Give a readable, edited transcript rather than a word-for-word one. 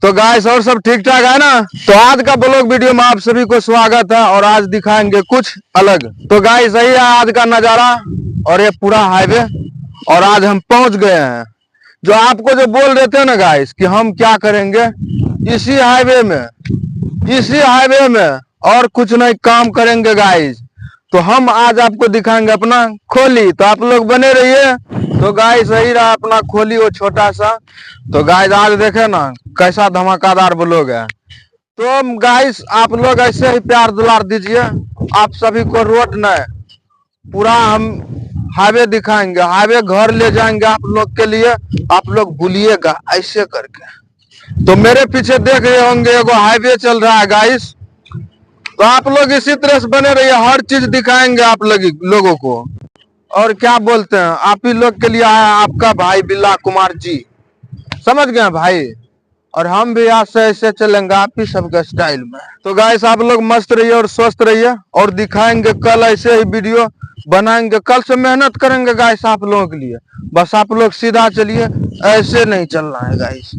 तो गाइस और सब ठीक ठाक है ना। तो आज का ब्लॉग वीडियो में आप सभी को स्वागत है और आज दिखाएंगे कुछ अलग। तो गाइस यही है आज का नजारा और ये पूरा हाईवे और आज हम पहुंच गए हैं। जो आपको जो बोल रहे थे ना गाइस कि हम क्या करेंगे इसी हाईवे में और कुछ नहीं काम करेंगे गाइस। तो हम आज आपको दिखाएंगे अपना खोली, तो आप लोग बने रहिए। तो गाइस यही रहा अपना खोली वो छोटा सा। तो गाइस आज देखे ना कैसा धमाकेदार ब्लॉग है। तो गाइस आप लोग ऐसे ही प्यार दुलार दीजिए। आप सभी को रोड नहीं पूरा हम हाईवे दिखाएंगे, हाईवे घर ले जाएंगे आप लोग के लिए। आप लोग भूलिएगा ऐसे करके। तो मेरे पीछे देख रहे होंगे एगो हाईवे चल रहा है गाइस। तो आप लोग इसी तरह से बने रहिए, हर चीज दिखाएंगे आप लोगों को। और क्या बोलते हैं आप ही लोग के लिए आया आपका भाई बिल्ला कुमार जी, समझ गए भाई। और हम भी आज से ऐसे चलेंगे आप ही सबके स्टाइल में। तो गाइस आप लोग मस्त रहिए और स्वस्थ रहिए और दिखाएंगे कल ऐसे ही वीडियो बनाएंगे। कल से मेहनत करेंगे गाइस आप लोगों के लिए। बस आप लोग सीधा चलिए, ऐसे नहीं चलना है गाइस।